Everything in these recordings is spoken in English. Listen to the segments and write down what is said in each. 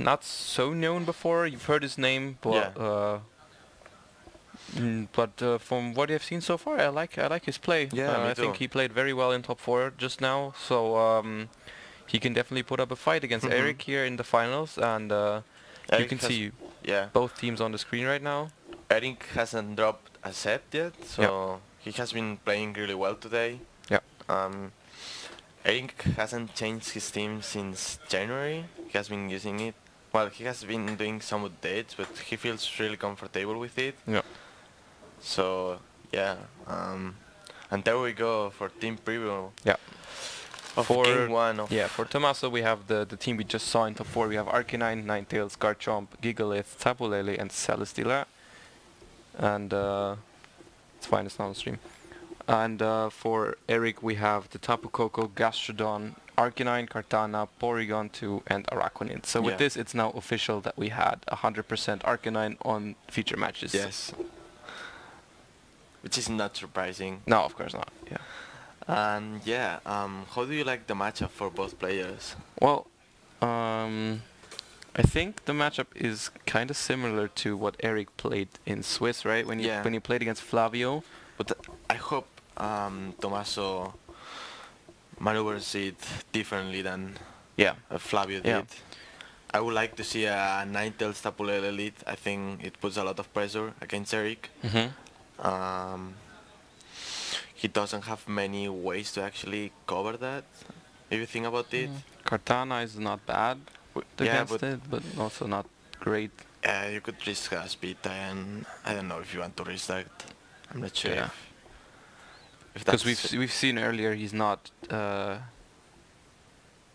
not so known before. You've heard his name, but from what I've seen so far, I like his play. Yeah, me I think too. he played very well in top 4 just now. So he can definitely put up a fight against Eric here in the finals, and you can see both teams on the screen right now. Eric hasn't dropped a set yet, so he has been playing really well today. Yeah. Eric hasn't changed his team since January. He has been using it. Well, he has been doing some updates, but he feels really comfortable with it. Yeah. So yeah, and there we go for team preview. Yeah. For game 1 of for Tomasso we have the team we just saw in top 4. We have Arcanine, Ninetales, Garchomp, Gigalith, Tapu Lele, and Celesteela. And it's fine, it's not on stream. And for Eric we have the Tapu Koko, Gastrodon, Arcanine, Kartana, Porygon 2, and Araquanid. So with this, it's now official that we had 100% Arcanine on feature matches. Yes. Which is not surprising. No, of course not. Yeah. And yeah, how do you like the matchup for both players? Well, I think the matchup is kind of similar to what Eric played in Swiss, right? When he played against Flavio. But I hope Tomasso maneuvers it differently than Flavio did. I would like to see a Ninetales Tapu Lele lead. I think it puts a lot of pressure against Eric. He doesn't have many ways to actually cover that, if you think about it. Kartana is not bad against it, but also not great. You could risk a speed tie, and I don't know if you want to risk that. I'm not sure. Because we've seen earlier he's not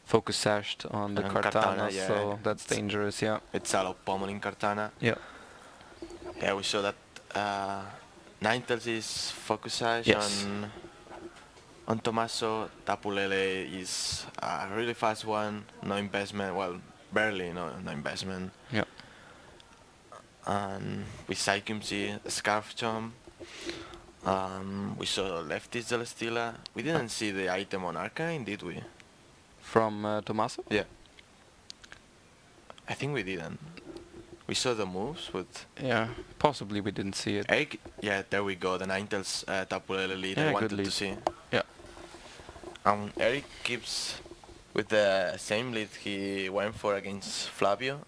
focus sashed on the Kartana, so that's dangerous. Yeah. It's all of pummeling Kartana. Yeah. Yeah, we saw that Ninetales is focus sash on Tomasso. Tapu Lele is a really fast one, no investment. Well, barely no investment. Yeah. And with Psychium C, Scarf Chomp. We saw Lefty Celesteela. We didn't see the item on Arcanine, did we? From Tomasso? Yeah. I think we didn't. We saw the moves, but... Yeah, possibly we didn't see it. Eric, there we go, the Ninetales Tapu Lele lead I wanted to see. Yeah. Eric keeps with the same lead he went for against Flavio.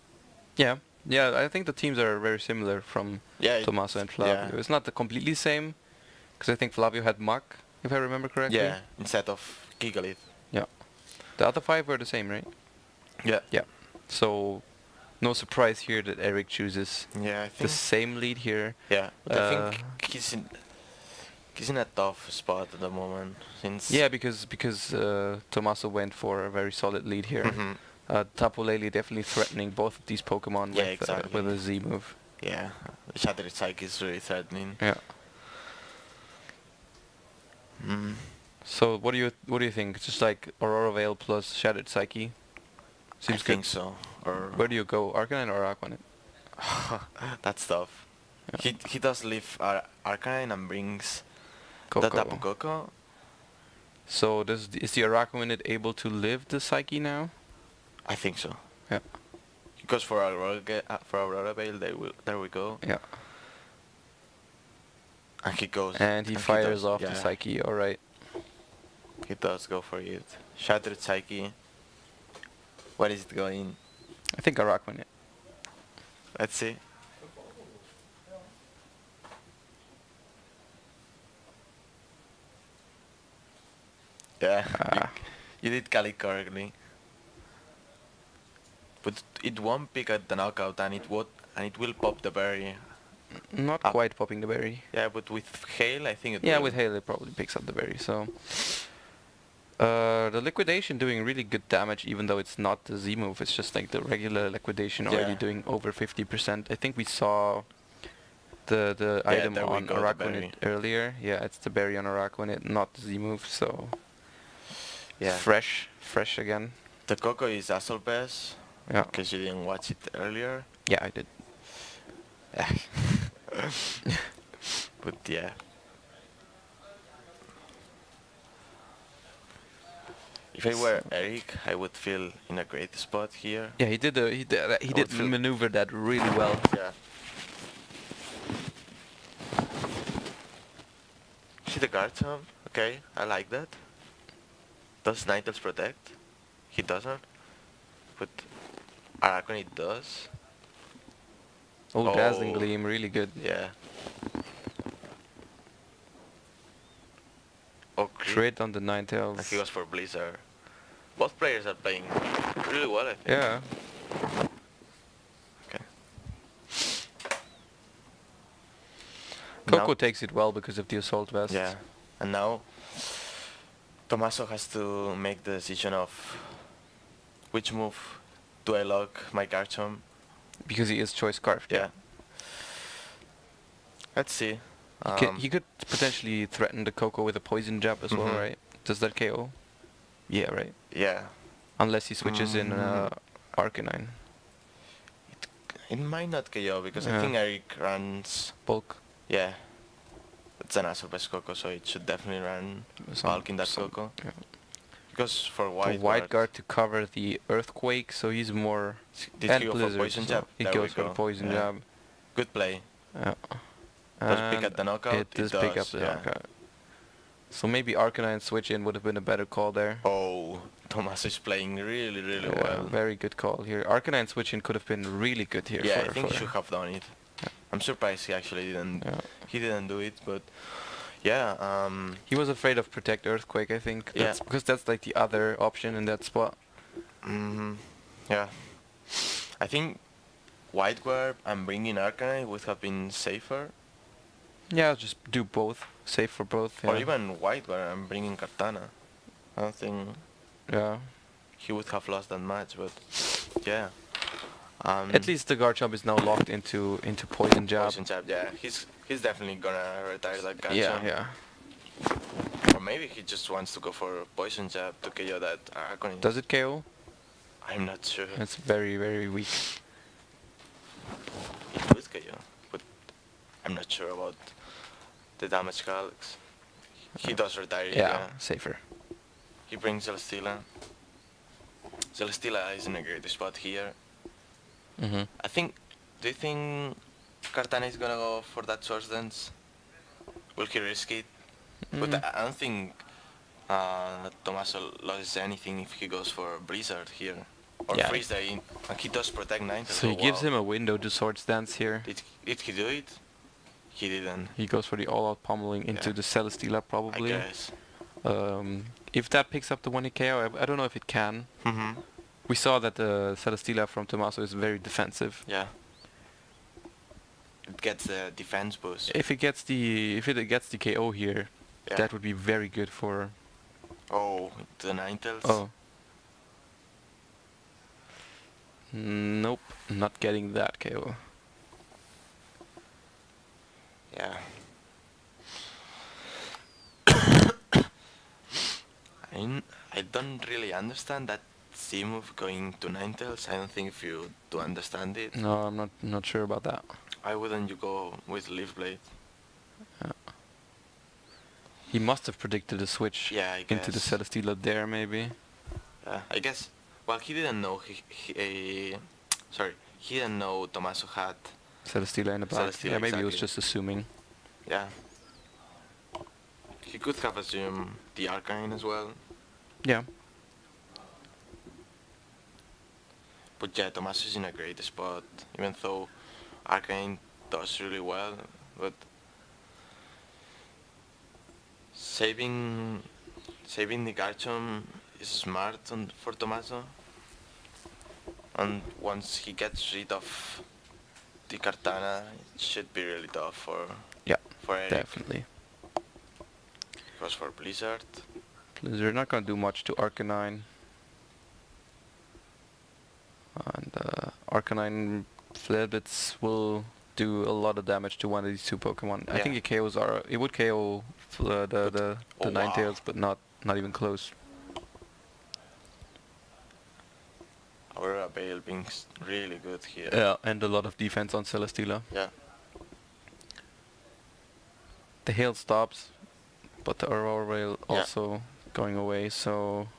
Yeah, I think the teams are very similar from Tomasso and Flavio. It's not the completely same, because I think Flavio had Mach, if I remember correctly. Yeah, instead of Gigalith. Yeah. The other 5 were the same, right? Yeah. Yeah. So, no surprise here that Eric chooses the same lead here. Yeah, but I think he's in a tough spot at the moment. Since because Tomasso went for a very solid lead here. Tapu Lele definitely threatening both of these Pokemon with a Z move. Yeah, Shattered Psyche is really threatening. Yeah. So what do you think? Just like Aurora Veil plus Shattered Psyche? Seems good. I think so. Or where do you go, Arcanine or Araquanid? That's tough. Yeah. He does leave Arcanine and brings Coco. the Tapu Koko. So is the Araquanid able to live the Psyche now? I think so. Yeah. Because for Aurora Veil, there we go. Yeah. And he goes. And he fires off the Psyche. All right. He does go for it. Shattered Psyche. Where is it going? I think Araquanid. Let's see. Yeah, you did Cali correctly. But it won't pick at the knockout, and it will pop the berry. Not quite popping the berry. Yeah, but with Hail, I think it will. Yeah, with Hail it probably picks up the berry. So the liquidation doing really good damage, even though it's not the Z move. It's just like the regular liquidation already doing over 50%. I think we saw the item on Araquanid earlier. Yeah, it's the berry on Araquanid, not the Z move. So yeah, fresh again. The Coco is Assolbest. Yeah. Because you didn't watch it earlier. Yeah, I did. But yeah. If I were Eric, I would feel in a great spot here. Yeah, he did maneuver that really well. Yeah. See the guard jump? Okay, I like that. Does Ninetales protect? He doesn't. But Arachne does. Oh, Dazzling Gleam, really good. Yeah. Oh, Crit on the Ninetales. And he goes for Blizzard. Both players are playing really well, I think. Yeah. Okay. Coco Now, takes it well because of the Assault Vest. yeah. And now Tomasso has to make the decision of which move do I lock my Garchomp. Because he is Choice Scarfed. Yeah. Let's see. He could potentially threaten the Coco with a Poison Jab as well, right? Does that KO? Yeah, right. Yeah. Unless he switches in Arcanine. It might not KO because I think Eric runs Bulk. Yeah. It's an Azure-based Coco, so it should definitely run Bulk in that Coco. Yeah. Because for The White Guard to cover the Earthquake, so he's more... Did and he go Blizzard, for Poison Jab? He There goes we for the go. Poison Jab. Good play. Yeah. Does pick up the knockout? It does pick up the knockout. So maybe Arcanine switch in would have been a better call there. Oh, Tomasso is playing really, really well. Very good call here. Arcanine switch in could have been really good here. Yeah, I think he should have done it. Yeah. I'm surprised he actually didn't. Yeah. He didn't do it, but yeah. He was afraid of Protect Earthquake, I think. That's because that's like the other option in that spot. Yeah. I think White Guard and bringing Arcanine would have been safer. Yeah, just do both. Safe for both. Yeah. Or even White Guard and bringing Kartana. I don't think he would have lost that match, but yeah. At least the Garchomp is now locked into Poison Jab. Poison Jab, yeah. He's definitely gonna retire that Garchomp. Yeah. Or maybe he just wants to go for Poison Jab to KO that Arcanine. Does it KO? I'm not sure. It's very, very weak. It would KO, but I'm not sure about the damage calcs. He does retire. Yeah, safer. He brings Celesteela. Celesteela is in a great spot here. I think. Do you think Kartana is gonna go for that Source Dance? Will he risk it? But I don't think Tomasso loses anything if he goes for Blizzard here. Or Freeze Day, and he does protect 9. So he gives him a window to Swords Dance here. Did he do it? He didn't. He goes for the all-out pummeling into the Celesteela probably. I guess. If that picks up the 1 KO, I don't know if it can. We saw that the Celesteela from Tomasso is very defensive. Yeah. It gets the defense boost. If it gets the KO here, that would be very good for. Oh, the Ninetales. Oh. Nope, not getting that KO. Yeah. I don't really understand that C move going to Ninetales. I don't think if you do understand it. No, I'm not sure about that. Why wouldn't you go with Leaf Blade? He must have predicted a switch into the Celesteela there, maybe. Yeah, I guess. Well, he didn't know. He didn't know Tomasso had Celesteela in the back. Celesteela, Yeah, maybe he was exactly. just assuming. Yeah. He could have assumed the Arcanine as well. Yeah. But yeah, Tomasso is in a great spot, even though Arcanine does really well. But saving the Garchomp is smart for Tomasso. And once he gets rid of the Kartana, it should be really tough for Eric. Definitely. Goes for Blizzard. Blizzard not gonna do much to Arcanine. And Arcanine Flarebits will do a lot of damage to one of these two Pokemon. I think it would KO the Ninetales, but not even close. Aurora Veil being really good here. Yeah, and a lot of defense on Celesteela. Yeah. The hail stops, but the Aurora Veil also going away, so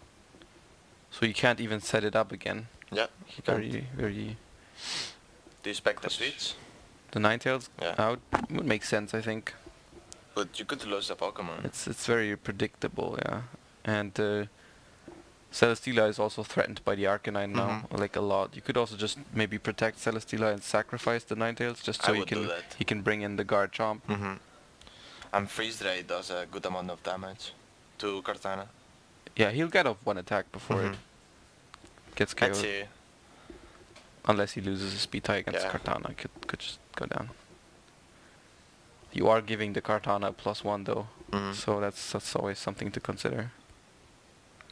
So you can't even set it up again. Yeah. Very. Do you expect the switch? The Ninetales Yeah. out would make sense, I think. But you could lose the Pokemon. It's very predictable, yeah. And Celesteela is also threatened by the Arcanine now, like a lot. You could also just maybe protect Celesteela and sacrifice the Ninetales just so he can bring in the Garchomp. And Freeze Ray does a good amount of damage to Cortana. Yeah, he'll get off one attack before it gets KO'd. Let's see. Unless he loses a speed tie against Cortana, could just go down. You are giving the Cortana +1 though, so that's always something to consider.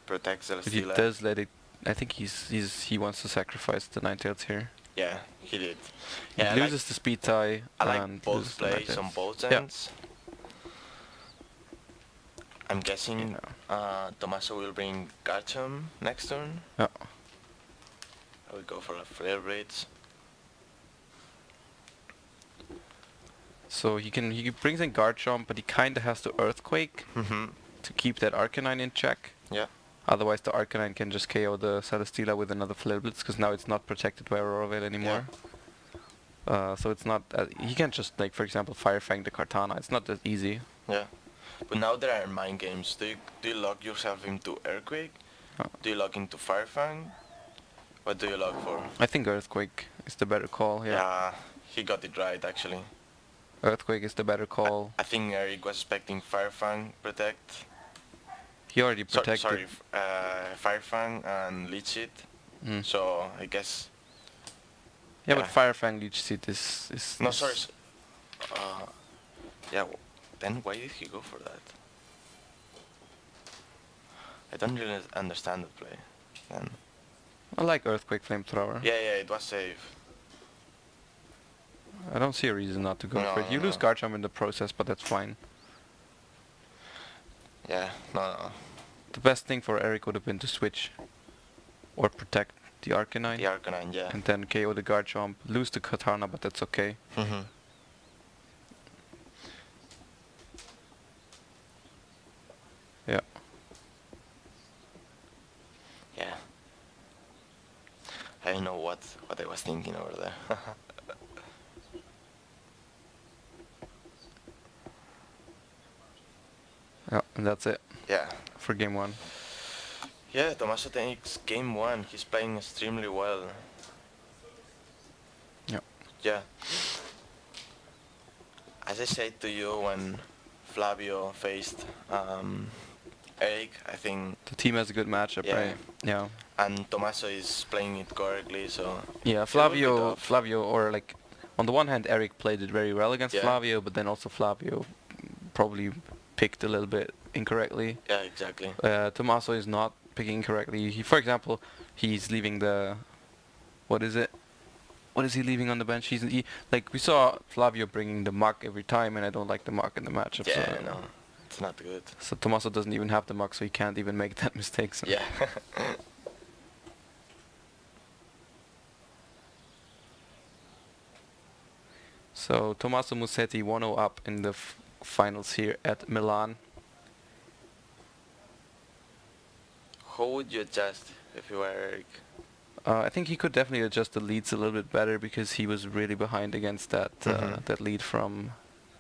Protect Celesteela. If he does let it, I think he wants to sacrifice the Ninetales here. Yeah, he did. He Yeah, loses the speed tie. I and like both plays on both ends. I'm guessing Tomasso will bring Garchomp next turn. Yeah. I will go for a Flare Blades. So he brings in Garchomp, but he kinda has to Earthquake to keep that Arcanine in check. Yeah. Otherwise the Arcanine can just KO the Celesteela with another Flare Blitz, because now it's not protected by Aurora Veil anymore. Yeah. So it's not, he can't just, like, for example, Fire Fang the Cortana. It's not that easy. Yeah. But now there are mind games. Do you lock yourself into Earthquake? Do you lock into Fire Fang? What do you lock for? I think Earthquake is the better call, Yeah, he got it right actually. Earthquake is the better call. I think Eric was expecting Fire Fang protect. He already protected. Sorry, Fire Fang and Leech Seed. So I guess. Yeah, but Fire Fang Leech Seed is. No, sorry. Yeah. Then why did he go for that? I don't really understand the play. Then. I like Earthquake Flamethrower. Yeah, it was safe. I don't see a reason not to go for it. You lose Garchomp in the process, but that's fine. Yeah, no. The best thing for Eric would have been to switch or protect the Arcanine. The Arcanine, yeah. And then KO the Garchomp, lose the Katana, but that's okay. Yeah. Yeah. I don't know what I was thinking over there. Yeah, and that's it. Yeah. For game 1. Yeah, Tomasso takes game 1. He's playing extremely well. Yeah. Yeah. As I said to you when Flavio faced Eric, I think the team has a good matchup, right? Yeah. And Tomasso is playing it correctly, so yeah, Flavio, or like on the one hand, Eric played it very well against Flavio, but then also Flavio probably picked a little bit incorrectly. Yeah, exactly. Tomasso is not picking correctly. For example, he's leaving the what is he leaving on the bench? Like we saw Flavio bringing the Mach every time, and I don't like the Mach in the matchup. Yeah, so no, it's not good. So Tomasso doesn't even have the Mach, so he can't even make that mistake. So. Yeah. So Tomasso Musetti 1-0 up in the finals here at Milan. How would you adjust if you were Eric? I think he could definitely adjust the leads a little bit better because he was really behind against that that lead from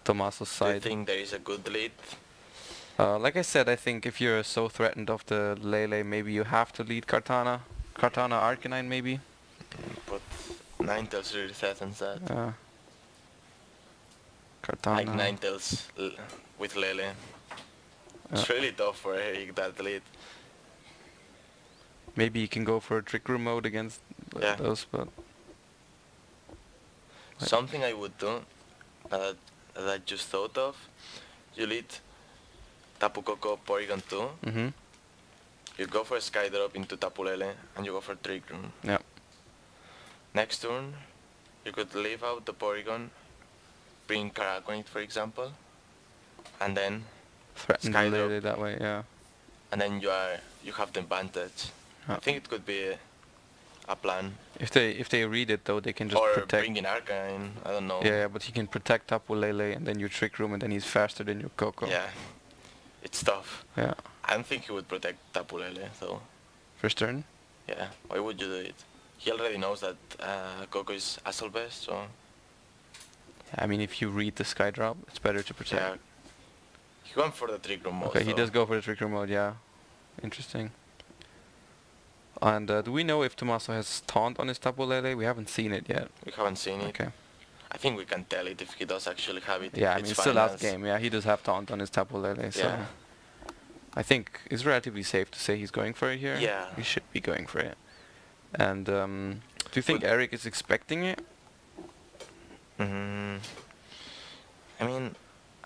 Tomasso's side. Do you think there is a good lead? Like I said, I think if you're so threatened of the Lele, maybe you have to lead Cortana Arcanine maybe. But Ninetales really threatens that. Cortana. Like Ninetales with Lele. It's really tough for Eric, that lead. Maybe you can go for a Trick Room mode against those, but... Something I would do, that I just thought of, you lead Tapu Koko Porygon 2, you go for a Sky Drop into Tapu Lele, and you go for Trick Room. Yeah. Next turn, you could leave out the Porygon, bring Karakonit for example, and then threaten Sky Lele Drop. that way, yeah. And then you have the advantage. I think it could be a plan. If they read it though, they can just protect. Or bring in Arcanine, I don't know. Yeah, but he can protect Tapu Lele and then you Trick Room and then he's faster than your Coco. Yeah, it's tough. Yeah. I don't think he would protect Tapu Lele though. First turn? Yeah, why would you do it? He already knows that Coco is Assault Best, so... I mean, if you read the Sky Drop, it's better to protect. Yeah. He went for the Trick Room mode. Okay, he does go for the Trick Room mode, yeah. Interesting. And do we know if Tomasso has Taunt on his Tapu Lele? We haven't seen it yet. We haven't seen it. Okay. I think we can tell it if he does actually have it. Yeah, I mean, it's the last game. Yeah, he does have Taunt on his Tapu Lele, so... Yeah. I think it's relatively safe to say he's going for it here. Yeah. He should be going for it. And do you think Eric is expecting it? I mean,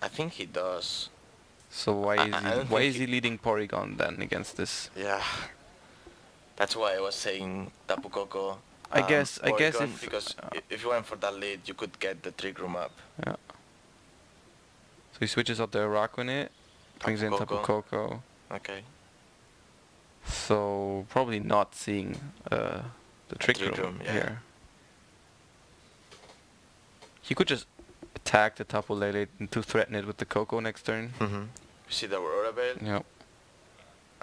I think he does. So why is he leading Porygon then against this? Yeah. That's why I was saying Tapu Koko. I guess Porygon, because if you went for that lead, you could get the Trick Room up. Yeah. So he switches out the Araquanid, brings in Tapu Koko. Okay. So probably not seeing the Trick Room yeah. here. He could just attack the Tapu Lele to threaten it with the Koko next turn. You see the Aurora Veil? Yep.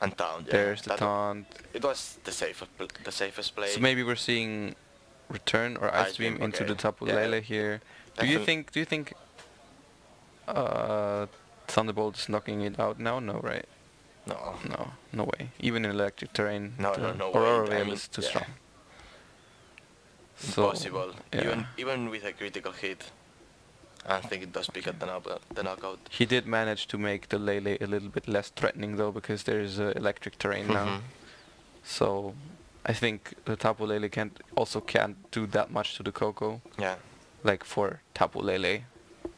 And Taunt, yeah. There's the Taunt. It was the safest play. So maybe we're seeing Return or Ice Beam into the Tapu Lele here. Do you think Thunderbolt is knocking it out now? No, right? No way. Even in electric terrain, no Aurora way. Veil is too strong. Impossible. Yeah. Even with a critical hit, I think it does pick at the knockout. He did manage to make the Lele a little bit less threatening though, because there's electric terrain now. So I think the Tapu Lele can't do that much to the Koko. Yeah. Like for Tapu Lele.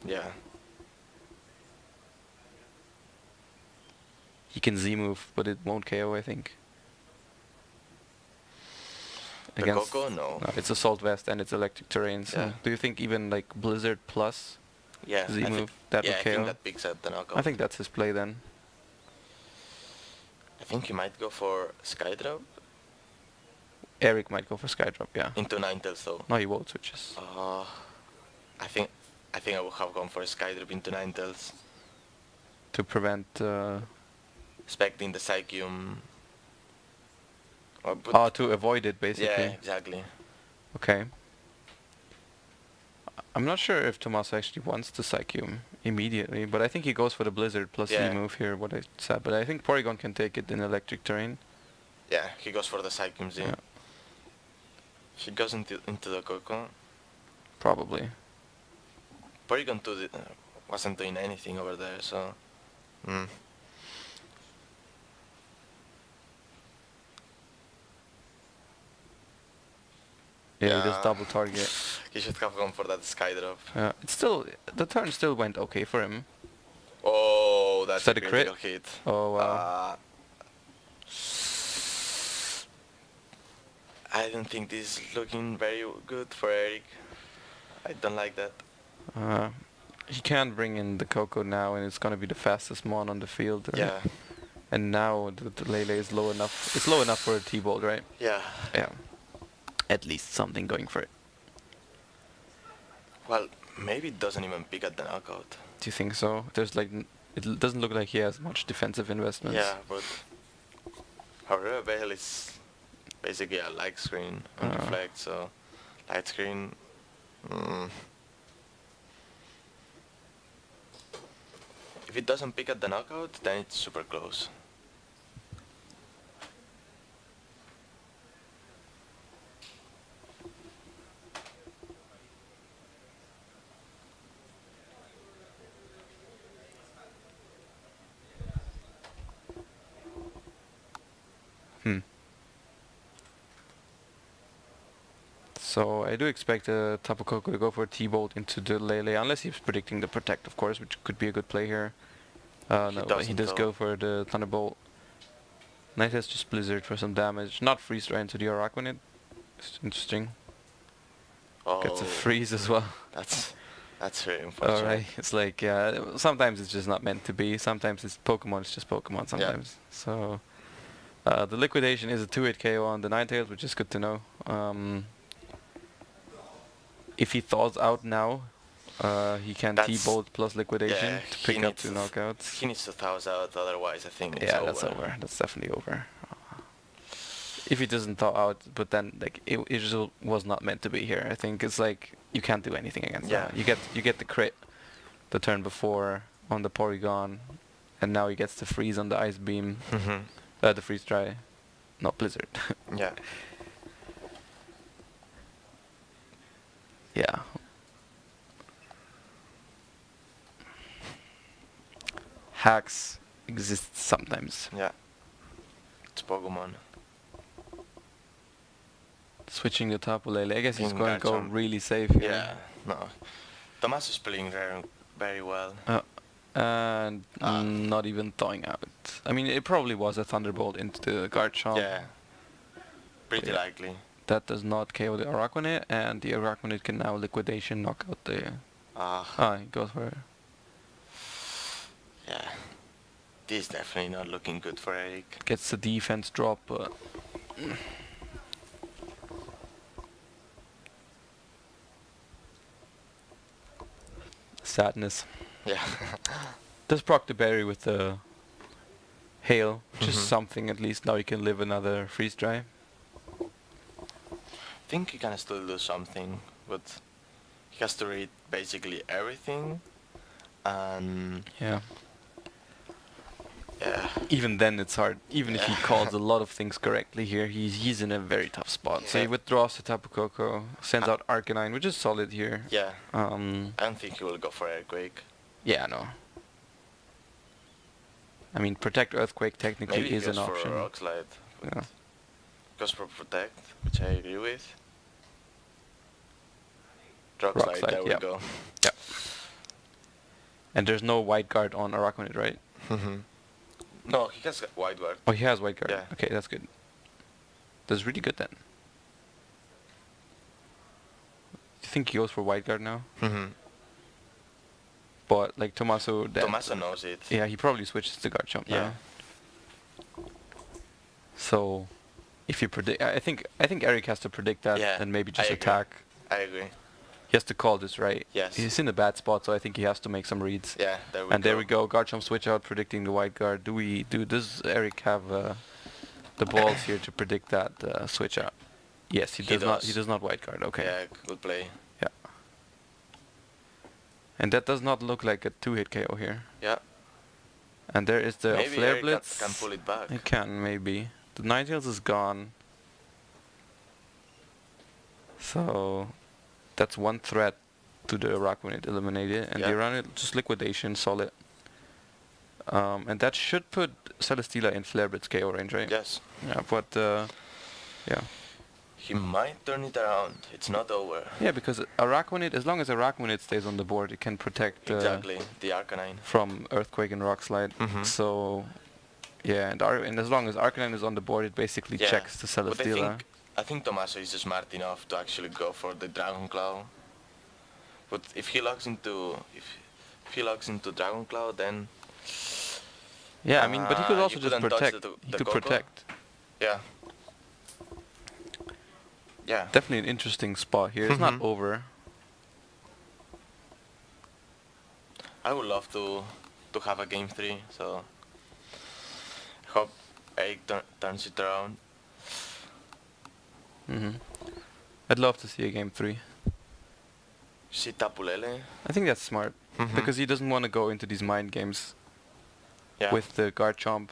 Yeah. He can Z-move, but it won't KO, I think. The Koko? No. It's Assault Vest and it's electric terrain, so Yeah. do you think even like Blizzard plus Z-move, that would KO? I think that picks at the knockout. I think that's his play then. I think he might go for Skydrop. Eric might go for Skydrop, yeah. Into Ninetales though. No, he won't switches. I think I would have gone for Skydrop into Ninetales. To prevent... Expecting the Psychium. To avoid it, basically. Yeah, exactly. Okay. I'm not sure if Tomasso actually wants the Psychium immediately, but I think he goes for the Blizzard plus Z-move here, what I said. But I think Porygon can take it in electric terrain. Yeah, he goes for the Psychium Z. Yeah. He goes into the Koko. Probably. Porygon 2 wasn't doing anything over there, so... Yeah, he does double target. He should have gone for that Skydrop. Yeah, it's still... The turn still went okay for him. Oh, that's a critical crit? hit. Oh, wow. I don't think this is looking very good for Eric. I don't like that. He can't bring in the Koko now, and it's gonna be the fastest mon on the field. Right? Yeah. And now the Lele is low enough. It's low enough for a T-Bolt, right? Yeah. Yeah. At least something going for it. Well, maybe it doesn't even pick at the knockout. Do you think so? There's like... It doesn't look like he has much defensive investments. Yeah, but... Aurora Veil is basically a light screen on Reflect, so... Light screen... If it doesn't pick at the knockout, then it's super close. So I do expect Tapu Koko to go for a T-Bolt into the Lele, unless he's predicting the Protect, of course, which could be a good play here. No, he does go for the Thunderbolt. Knight has just Blizzard for some damage. Not freeze right into the Araquanid. It's interesting. Oh, gets a freeze as well. That's very unfortunate. Alright, it's like, yeah, sometimes it's just not meant to be. Sometimes it's Pokemon, it's just Pokemon sometimes. Yeah. So, the Liquidation is a 2-hit KO on the Ninetales, which is good to know. If he thaws out now, he can T-Bolt plus Liquidation to pick up 2 knockouts. He needs to thaw out, otherwise I think it's over. Yeah, that's over. That's definitely over. if he doesn't thaw out, but then like it just was not meant to be here. I think it's like you can't do anything against that. You get the crit the turn before on the Porygon, and now he gets the freeze on the Ice Beam, the freeze dry, not Blizzard. Yeah. Yeah. Hacks exist sometimes. Yeah. It's Pokemon. Switching the Tapu Lele. I guess he's In going to go Garchomp. really safe here. Yeah. No. Tomasso is playing very well. And not even thawing out. I mean, it probably was a Thunderbolt into the Garchomp. Yeah. Pretty likely. That does not KO the Araquanid, and the Araquanid can now Liquidation knock out the... he goes for it. Yeah. This is definitely not looking good for Eric. Gets the defense drop, but... Sadness. Yeah. Does proc the berry with the hail, just something at least. Now he can live another freeze dry. I think he can still do something, but he has to read basically everything, and Yeah. yeah, Even then it's hard. Even if he calls a lot of things correctly here, he's in a very tough spot. So he withdraws to Tapu Koko, sends out Arcanine, which is solid here. yeah. I I don't think he will go for Earthquake. Yeah, no. I mean, Protect Earthquake technically Maybe is he an goes option. for Rock Slide. Yeah. Goes for Protect, which I agree with. Rock Rock Slide, Slide, there we yeah. go. Yeah. And there's no White Guard on Araquanid, right? No, he has Wide Guard. Oh, he has White Guard. Yeah. Okay, that's good. That's really good then. You think he goes for White Guard now? But like Tomasso, Tomasso knows it. yeah, he probably switches to Garchomp Yeah. now. So, if you predict, I think Eric has to predict that Yeah, and maybe I just agree. attack. I agree. He has to call this right. Yes. He's in a bad spot, so I think he has to make some reads. Yeah, there we go. And there we go. Garchomp switch out, predicting the White Guard. Does Eric have the balls here to predict that switch out? Yes, he does not. He does not White Guard. Okay. Yeah, good play. Yeah. And that does not look like a two-hit KO here. Yeah. And there is the Maybe Flare Eric Blitz. can pull it back. It can, maybe. The Ninetales is gone. So that's one threat to the Araquanid eliminated. And the Araquanid just Liquidation, solid. And that should put Celesteela in Flare Blitz KO range, right? Yes. Yeah, but yeah. He might turn it around. It's not over. Yeah, because Araquanid, as long as Araquanid stays on the board, it can protect Exactly, the Arcanine. from Earthquake and Rock Slide. So, yeah, and as long as Arcanine is on the board, it basically checks the But Celesteela. I think Tomasso is smart enough to actually go for the Dragon Claw. But if he locks into Dragon Claw, then Yeah, I mean, but he could also you just couldn't touch protect. the He could Koko. protect. yeah. Yeah. Definitely an interesting spot here. It's not over. I would love to have a game 3, so I hope Eric turns it around. I'd love to see a game 3. See Tapu Lele. I think that's smart because he doesn't want to go into these mind games with the Garchomp.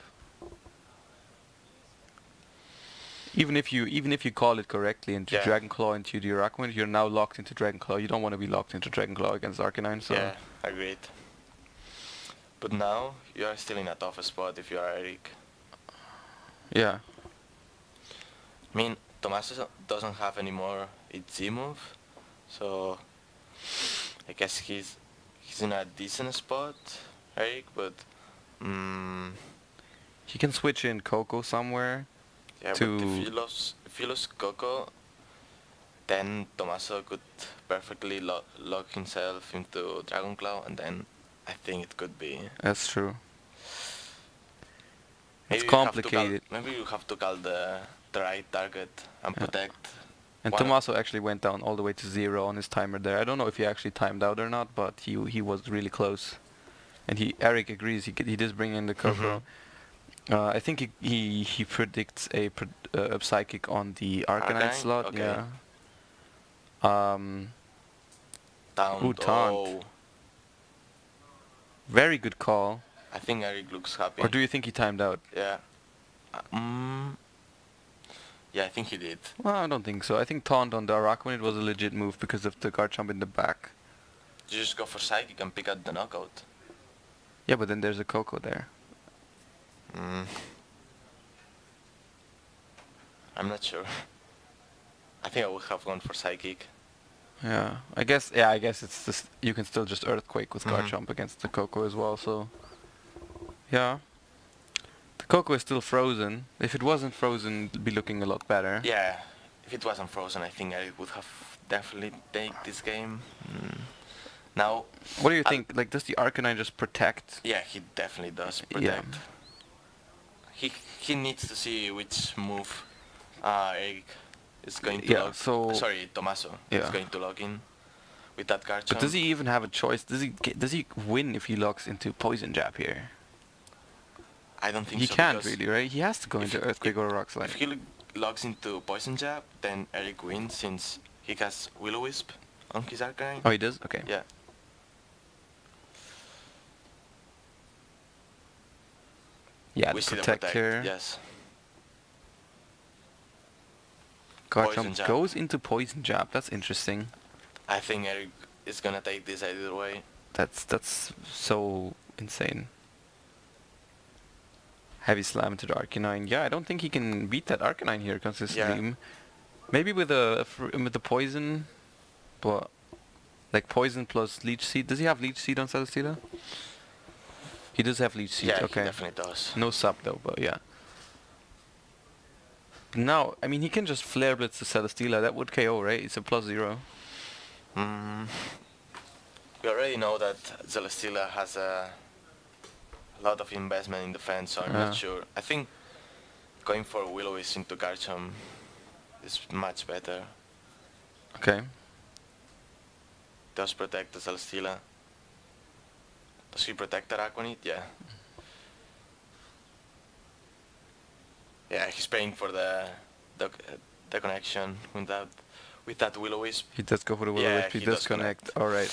Even if you call it correctly and Dragon Claw into the Araquanid, you're now locked into Dragon Claw. You don't want to be locked into Dragon Claw against Arcanine. So yeah, agreed. But now you are still in a tough spot if you are Eric. yeah. I mean, Tomasso doesn't have any more its Z move, so I guess he's in a decent spot, Eric. But He can switch in Coco somewhere. yeah, but if he lost Coco, then Tomasso could perfectly lock himself into Dragon Claw, and then I think it could be. That's true. Maybe It's complicated. Maybe you have to call the right target and protect. And Tomasso actually went down all the way to 0 on his timer there. I don't know if he actually timed out or not, but he was really close. And Eric agrees. He does bring in the Coco. I think he predicts a psychic on the Arcanine slot. Okay. Yeah. Taunt. Ooh, taunt. Oh. Very good call. I think Eric looks happy. Or do you think he timed out? Yeah. Yeah, I think he did. Well, I don't think so. I think taunt on the Araquanid was a legit move because of the Garchomp in the back. You just go for psychic and pick out the knockout. Yeah, but then there's a Coco there. I'm not sure. I think I would have gone for psychic. Yeah, I guess it's just you can still just Earthquake with Garchomp against the Coco as well. So yeah, the Coco is still frozen. If it wasn't frozen, it'd be looking a lot better. Yeah, if it wasn't frozen, I think I would have definitely take this game. Now, What do you think? Like, does the Arcanine just protect? yeah, he definitely does protect. He needs to see which move Eric is going to log. Sorry, Tomasso is going to log in with that Garchomp. But does he even have a choice? Does he win if he logs into Poison Jab here? I don't think he so. He can't really, right? He has to go into Earthquake or Rock Slide. If he logs into Poison Jab, then Eric wins since he has Will-O-Wisp on his Arcanine. Oh, he does? Okay. Yeah. Yeah, we the see protect, the protect here. Yes. Garchomp goes into Poison Jab. That's interesting. I think Eric is gonna take this either way. That's so insane. Heavy Slam to the Arcanine. Yeah, I don't think he can beat that Arcanine here consistently. Yeah. Maybe with the poison, but like poison plus Leech Seed. Does he have Leech Seed on Celesteela? He does have Leech Seed. Yeah, okay. he definitely does. No sub though, but yeah. Now, I mean, he can just Flare Blitz the Celesteela. That would KO, right? It's a +0. We already know that Celesteela has a lot of investment in defense, so I'm not sure. I think going for Will-O-Wisp into Garchomp is much better. Okay. Does protect the Celesteela. Does he protect the Araquanid? Yeah. Yeah, he's paying for the connection with that Will-O-Wisp. He does go for the Will-O-Wisp. Yeah, he does connect. All right.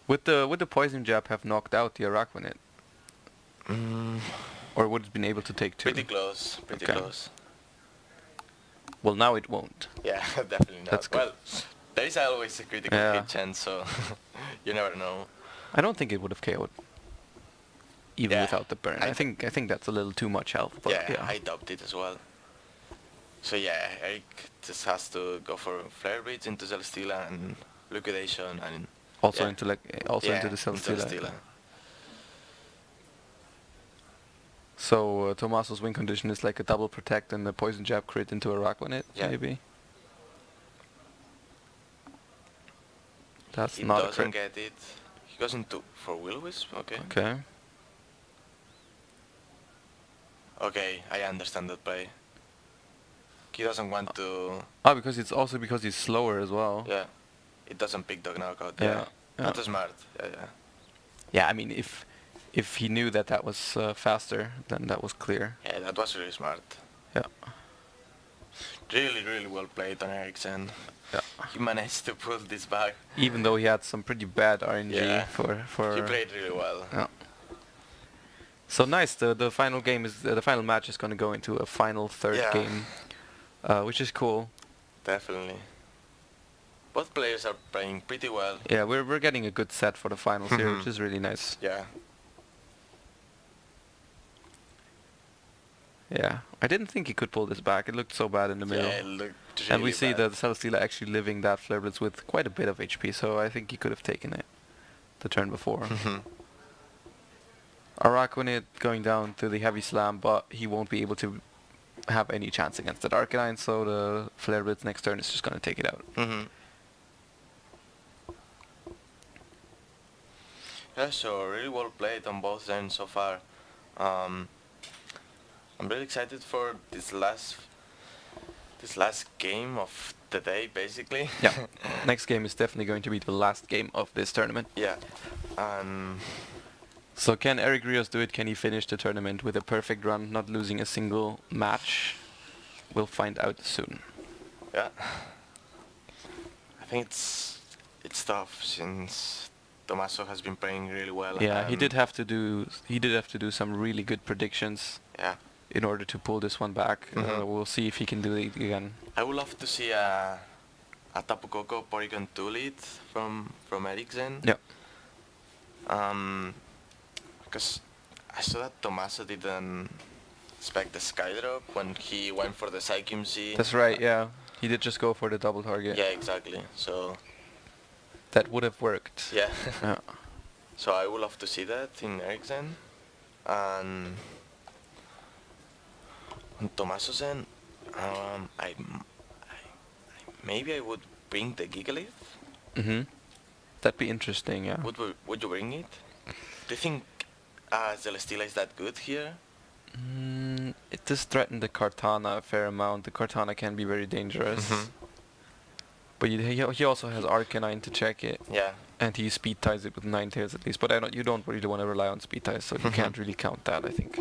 Would the Poison Jab have knocked out the Araquanid? Or would it been able to take 2? Pretty close. Pretty close. Well, now it won't. Yeah, definitely not. That's good. Well, there is always a critical hit chance, so you never know. I don't think it would have KO'd, even without the burn. I think that's a little too much health. But yeah, I doubt it as well. So yeah, Eric just has to go for Flare Blitz into Celesteela and Liquidation and also into the Celesteela. So Tomasso's win condition is like a double protect and a Poison Jab crit into a Araquanid, maybe. That's he not a doesn't crit. get it. He goes into for Will-O-Wisp. Okay. Okay. Okay, I understand that play. He doesn't want to. Oh, because it's also because he's slower as well. Yeah. It doesn't pick the knockout. Yeah. Not smart. Yeah. Yeah, I mean, if he knew that was faster, then that was clear. Yeah, that was really smart. Yeah. Really well played on Ericsson. Yeah. He managed to pull this back. Even though he had some pretty bad RNG for. He played really well. Yeah. So nice. The final game is the final match is going to go into a final third game, which is cool. Definitely. Both players are playing pretty well. Yeah, we're getting a good set for the finals here, which is really nice. Yeah. Yeah, I didn't think he could pull this back. It looked so bad in the middle. Yeah, it looked really and we see bad. that Celesteela actually living that Flare Blitz with quite a bit of HP, so I think he could have taken it the turn before. Araquanid going down to the Heavy Slam, but he won't be able to have any chance against that Arcanine, so the Flare Blitz next turn is just going to take it out. Yeah, so really well played on both ends so far. I'm really excited for this last game of the day, basically. Yeah, next game is definitely going to be the last game of this tournament. Yeah, So can Eric Rios do it? Can he finish the tournament with a perfect run, not losing a single match? We'll find out soon. Yeah. I think it's tough since Tomasso has been playing really well. Yeah, he did have to do some really good predictions. Yeah. In order to pull this one back. We'll see if he can do it again. I would love to see a Tapu Koko Porygon 2 lead from Eriksen. Yeah. Because I saw that Tomasso didn't expect the Skydrop when he went for the Psychium Z. That's right, yeah. He did just go for the double target. Yeah, exactly. So that would have worked. Yeah. Yeah. So I would love to see that in Eriksen. And on Tomasso's end, maybe I would bring the Gigalith. That'd be interesting, yeah. Would you bring it? Do you think Celesteela is that good here? It does threaten the Kartana a fair amount. The Kartana can be very dangerous. But he also has Arcanine to check it. Yeah. And he speed ties it with Ninetales at least. But you don't really want to rely on speed ties, so you can't really count that, I think.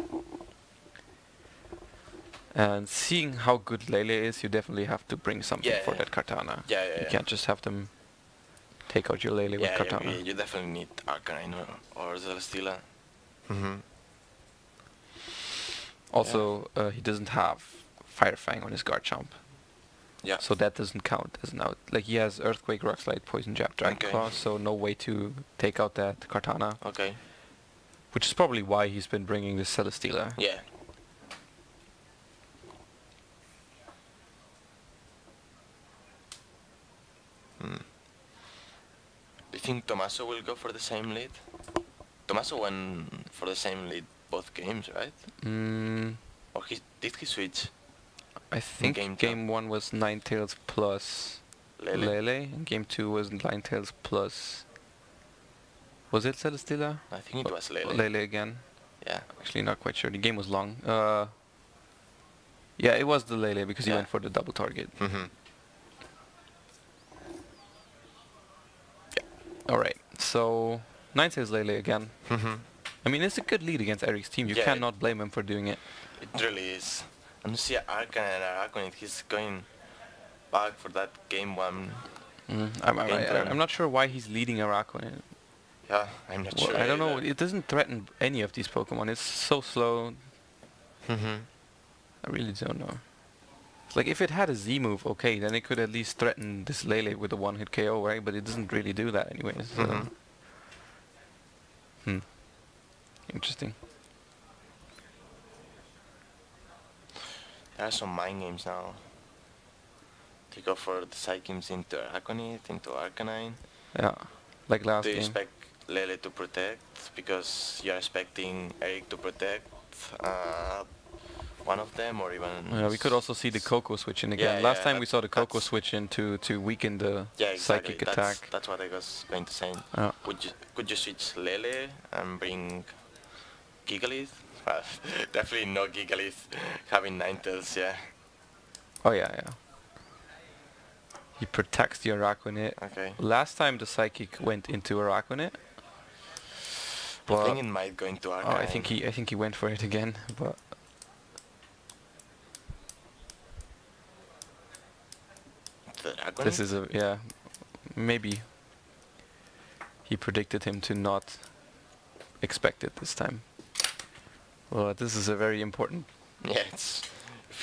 And seeing how good Lele is, you definitely have to bring something for that Kartana. You can't just have them take out your Lele with Kartana. You definitely need Arcanine or Celesteela. Also, he doesn't have Fire Fang on his Garchomp. Yeah. So that doesn't count as an out. Like, he has Earthquake, Rock Slide, Poison Jab, Dragon Claw, so no way to take out that Kartana. Okay. Which is probably why he's been bringing this Celesteela. Yeah. Do you think Tomasso will go for the same lead? Tomasso went for the same lead both games, right? Or did he switch? I think game 1 was Ninetales plus Lele, and game 2 was Ninetales plus... Was it Celesteela? I think it was Lele. Lele again. Yeah. Actually, not quite sure. The game was long. Yeah, it was the Lele because he went for the double target. Alright, so Ninetales Lele again. I mean, it's a good lead against Eric's team. You cannot blame him for doing it. It really is. And you see Arcanine and Araquanid, he's going back for that game 1. I'm not sure why he's leading Araquanid. Yeah, I'm not sure. I don't know. It doesn't threaten any of these Pokemon. It's so slow. I really don't know. It's like, if it had a Z move, okay, then it could at least threaten this Lele with a one-hit KO, right? But it doesn't really do that anyways. So. Interesting. There are some mind games now. To go for the Psychiums into Araquanid, into Arcanine. Yeah, like last game. Do you expect Lele to protect? Because you're expecting Eric to protect one of them, or even... Yeah, we could also see the Coco switch in again. Last time we saw the Coco switch in to weaken the psychic attack. That's what I was going to say. Could you switch Lele and bring Gigalith? Well, definitely no Gigalith having Ninetales, yeah. Oh yeah. He protects the Araquanid. Okay. Last time the Psychic went into Araquanid. I think it might go into Arcanine. Oh, I think he went for it again, but... This is maybe he predicted him to not expect it this time. Well, this is a very important if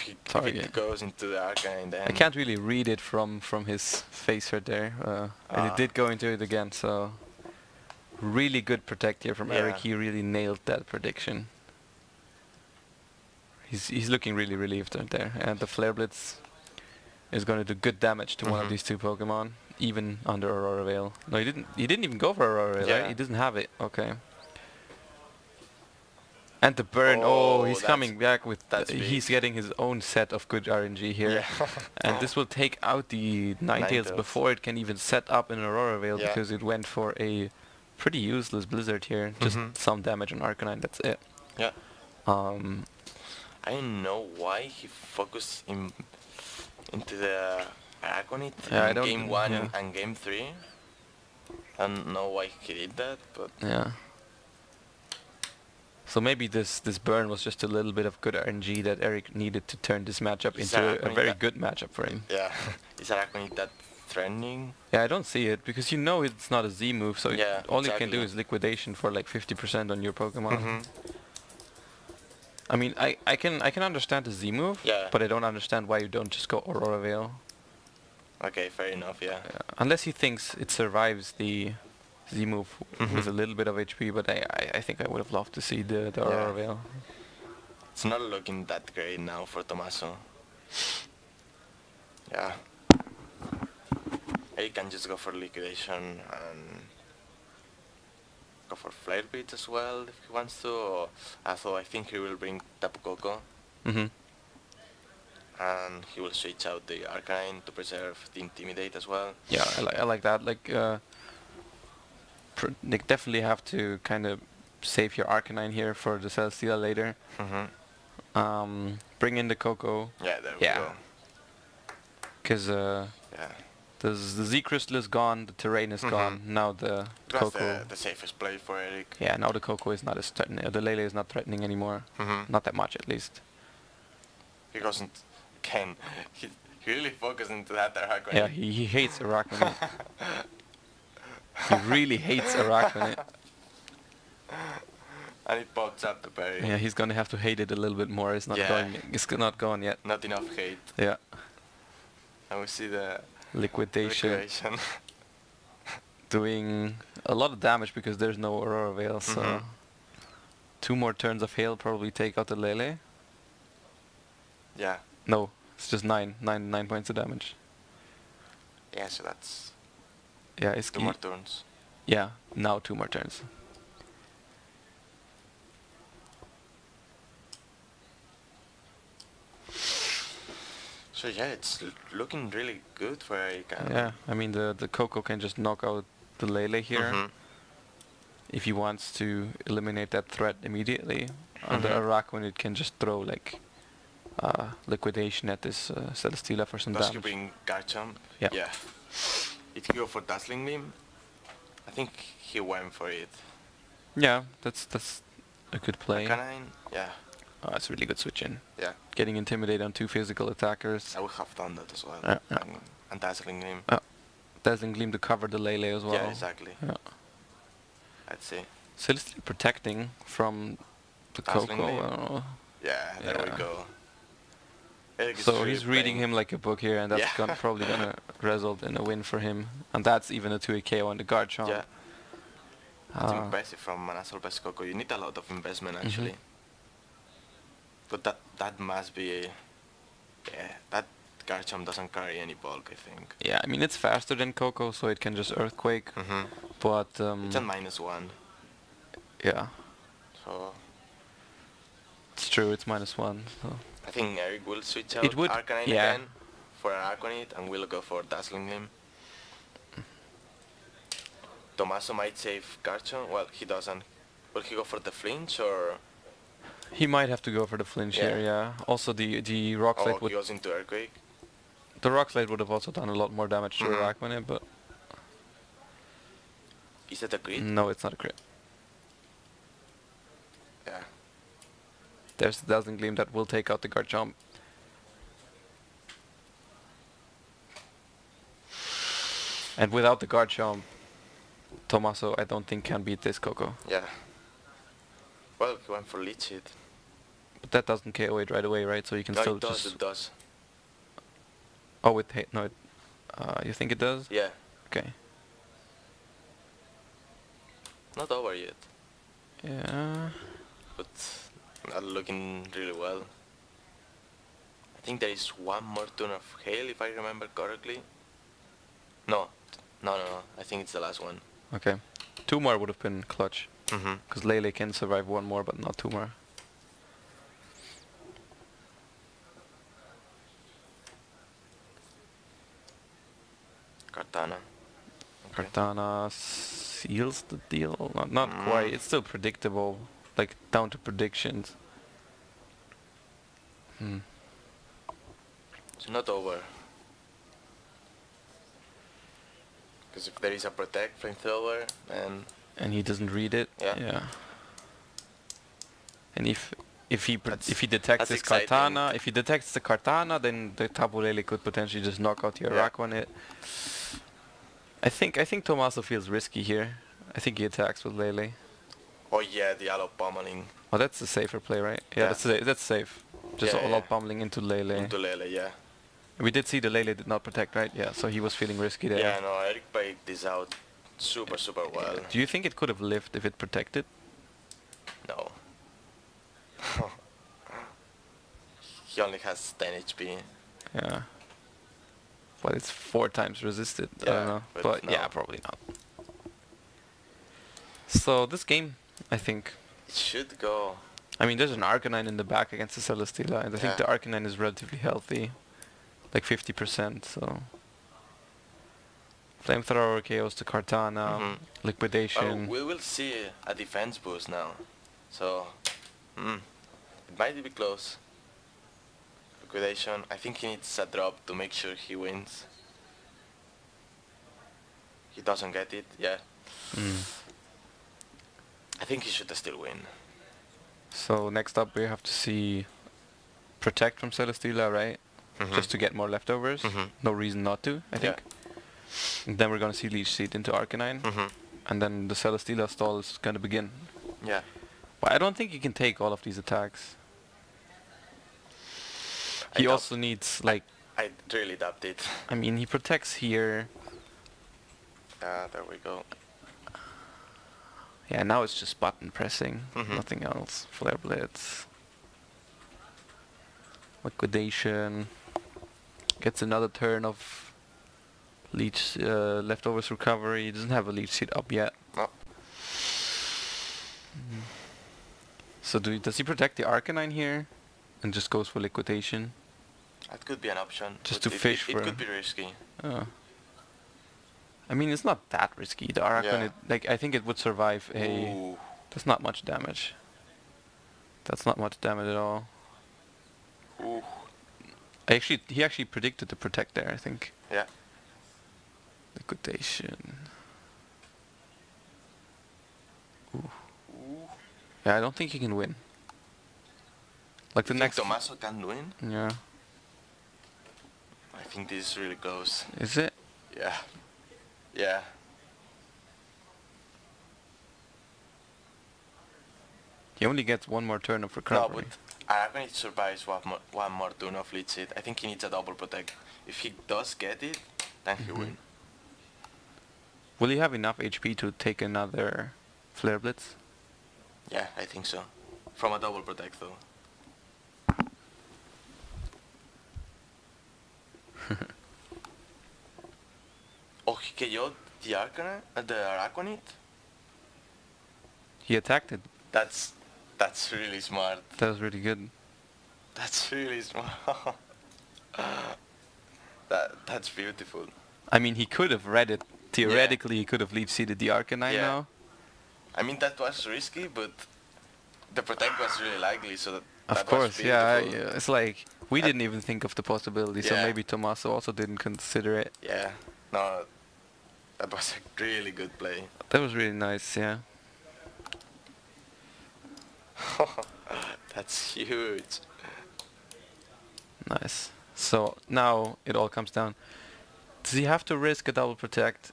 it goes into the Arcanine, then... I can't really read it from his face right there, and it did go into it again, so... Really good protect here from Eric, he really nailed that prediction. He's looking really relieved right there, and the Flare Blitz is going to do good damage to one of these two Pokemon, even under Aurora Veil. No, he didn't even go for Aurora Veil, right? He doesn't have it, okay. And the burn, he's coming back with... he's getting his own set of good RNG here. And this will take out the Ninetales before it can even set up an Aurora Veil, because it went for a pretty useless Blizzard here. Just some damage on Arcanine, that's it. Yeah. I don't know why he focused into the Araquanid in game 1 and game 3. I don't know why he did that, but... Yeah. So maybe this burn was just a little bit of good RNG that Eric needed to turn this matchup Is into that a very good matchup for him. Yeah. Is Arachnid that threatening? Yeah, I don't see it because you know it's not a Z move, so Yeah, all you can do exactly. is liquidation for like 50% on your Pokemon. Mhm. I mean, I can understand the Z move, Yeah. but I don't understand why you don't just go Aurora Veil. Okay, fair enough, yeah. Unless he thinks it survives the Z move with a Mhm. little bit of HP, but I think I would have loved to see the Aurora Veil. It's not looking that great now for Tomasso. Yeah. He can just go for liquidation and go for flare beats as well if he wants to. Or, so I think he will bring Tapu Koko and he will switch out the Arcanine to preserve the Intimidate as well. Yeah, I like that. Like, they definitely have to kind of save your Arcanine here for the Celesteela later. Bring in the Coco. Yeah, there we go. Because the Z Crystal is gone, the terrain is gone. Now the That's Coco. the safest play for Eric. Yeah, now the Coco is not as threatening. The Lele is not threatening anymore. Not that much, at least. He doesn't. He really focused into that Arachnid. Yeah, he hates Arachnid. He really hates Arachnid. And it pops up the berry. Yeah, he's gonna have to hate it a little bit more. It's not going. It's not gone yet. Not enough hate. Yeah. And we see the liquidation. Doing a lot of damage because there's no Aurora Veil. So 2 more turns of hail probably take out the Lele. Yeah. No, it's just 9 points of damage. Yeah, so that's it's 2 more turns. Yeah, now 2 more turns. So yeah, it's looking really good for Eric. Yeah, I mean the Coco can just knock out the Lele here if he wants to eliminate that threat immediately. On the Arachnid, it can just throw like liquidation at this Celesteela for some damage. Does he bring Garchomp? Yeah. Yeah. It could go for Dazzling Gleam. I think he went for it. Yeah, that's a good play. Arcanine? Yeah. It's a really good switch in. Yeah. Getting Intimidate on 2 physical attackers. I would have done that as well. And Dazzling Gleam. Dazzling Gleam to cover the Lele as well. Yeah, exactly. Yeah. I'd say. Celesteela protecting from the Coco. Yeah, there we go. So he's reading him like a book here, and that's probably gonna result in a win for him. And that's even a 2 KO on the Garchomp. Yeah. That's impressive from an Assault Coco. You need a lot of investment actually. But that must be that Garchomp doesn't carry any bulk, I think. Yeah, I mean it's faster than Coco, so it can just Earthquake. But it's a -1. Yeah. So it's true, it's -1. So I think Eric will switch out Arcanine again for Arachnid, and we'll go for Dazzling Gleam. Tomasso might save Garchomp. Well, he doesn't. Will he go for the flinch or? He might have to go for the flinch here, yeah. Also the Rock Slide he goes into Earthquake. The Rock Slide would have also done a lot more damage to Arachnid, but is that a crit? No, it's not a crit. Yeah. There's the Dazzling Gleam that will take out the Garchomp. And without the Garchomp, Tomasso I don't think can beat this Coco. Yeah. Well, he went for Leech Hit. But that doesn't KO it right away, right? So you can still it does, just... it does. Oh, with hate, no, you think it does? Yeah. Okay. Not over yet. Yeah. But not looking really well. I think there is 1 more turn of hail if I remember correctly. No. I think it's the last one. Okay. 2 more would have been clutch. Because Lele can survive 1 more, but not 2 more. Kartana. Okay. Kartana seals the deal. Not quite. It's still predictable. Like down to predictions. It's not over. Because if there is a protect flamethrower and he doesn't read it. Yeah. And if he detects that's this exciting. Kartana, if he detects the Kartana, then the Tabulele could potentially just knock out the Araku on it. I think Tomasso feels risky here. I think he attacks with Lele. Oh yeah, the all-out pummeling. Oh, that's the safer play, right? Yeah, that's safe. Just all out pummeling into Lele. Into Lele, yeah. We did see the Lele did not protect, right? Yeah, so he was feeling risky there. Yeah, no, Eric played this out super well. Do you think it could have lived if it protected? No. He only has 10 HP. Yeah. But it's 4 times resisted. Yeah, I don't know. But no. yeah, probably not. So this game, I think. It should go. I mean, there's an Arcanine in the back against the Celesteela, and I think the Arcanine is relatively healthy. Like 50%, so. Flamethrower, KOs to Kartana, Liquidation. We will see a defense boost now. So, it might be close. Liquidation, I think he needs a drop to make sure he wins. He doesn't get it, yeah. I think he should still win. So next up we have to see Protect from Celesteela, right? Just to get more leftovers. No reason not to, I think. And then we're gonna see Leech Seed into Arcanine. And then the Celesteela stall is gonna begin. Yeah. But I don't think he can take all of these attacks. He also needs, like... I really doubt it. I mean, he protects here. There we go. Yeah, now it's just button pressing. Nothing else. Flare Blitz. Liquidation. Gets another turn of Leech leftovers recovery. He doesn't have a Leech Seed up yet. No. So does he protect the Arcanine here? And just goes for Liquidation? That could be an option. Just to fish for... It could be risky. I mean, it's not that risky. The Arcanine, like, I think it would survive a... Ooh. That's not much damage. That's not much damage at all. Ooh. He actually predicted the Protect there, I think. Yeah. Liquidation. Ooh. Yeah, I don't think he can win. Like the next... Tomasso can win? Yeah. I think this is really close. Is it? Yeah. Yeah. He only gets one more turn of recovery. No, but Arcanine survives one more turn of Leech Seed. I think he needs a double protect. If he does get it, then he win. Will he have enough HP to take another Flare Blitz? Yeah, I think so. From a double protect though. Oh, he KO'd the Arcanine, the Araquanid? He attacked it. That's really smart. That was really good. That's really smart. That's beautiful. I mean, he could have read it. Theoretically, he could have Leech Seeded the Arcanine now. I mean, that was risky, but the protect was really likely, so that of course, yeah. It's like, we didn't even think of the possibility, so maybe Tomasso also didn't consider it. Yeah. No, that was a really good play. That was really nice, yeah. That's huge. Nice. So now it all comes down. Does he have to risk a double protect?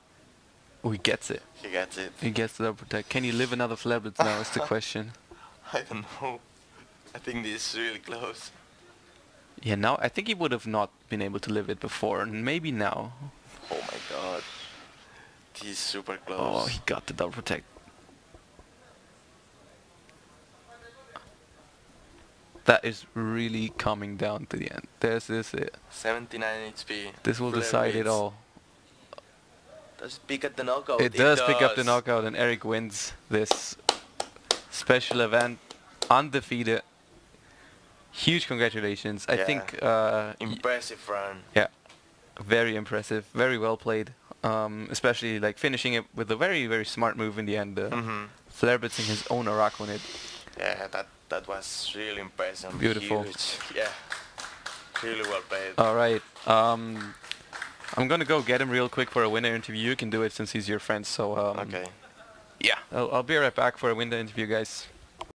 Oh, he gets it. He gets it. He gets the double protect. Can he live another Flare Blitz now is the question. I don't know. I think this is really close. Yeah, now I think he would have not been able to live it before, and maybe now. Oh my god. This is super close. Oh, he got the double protect. That is really coming down to the end. This is it. 79 HP. This will decide it all. Does it pick up the knockout? It does pick up the knockout, and Eric wins this special event undefeated. Huge congratulations. I think impressive run. Yeah. Very impressive. Very well played. Especially like finishing it with a very, very smart move in the end. Flare Blitzing his own Araquanid. Yeah, that was really impressive. Beautiful. Huge. Yeah. Really well played. Alright. I'm gonna go get him real quick for a winner interview. You can do it since he's your friend, so okay. Yeah. I'll be right back for a winner interview, guys.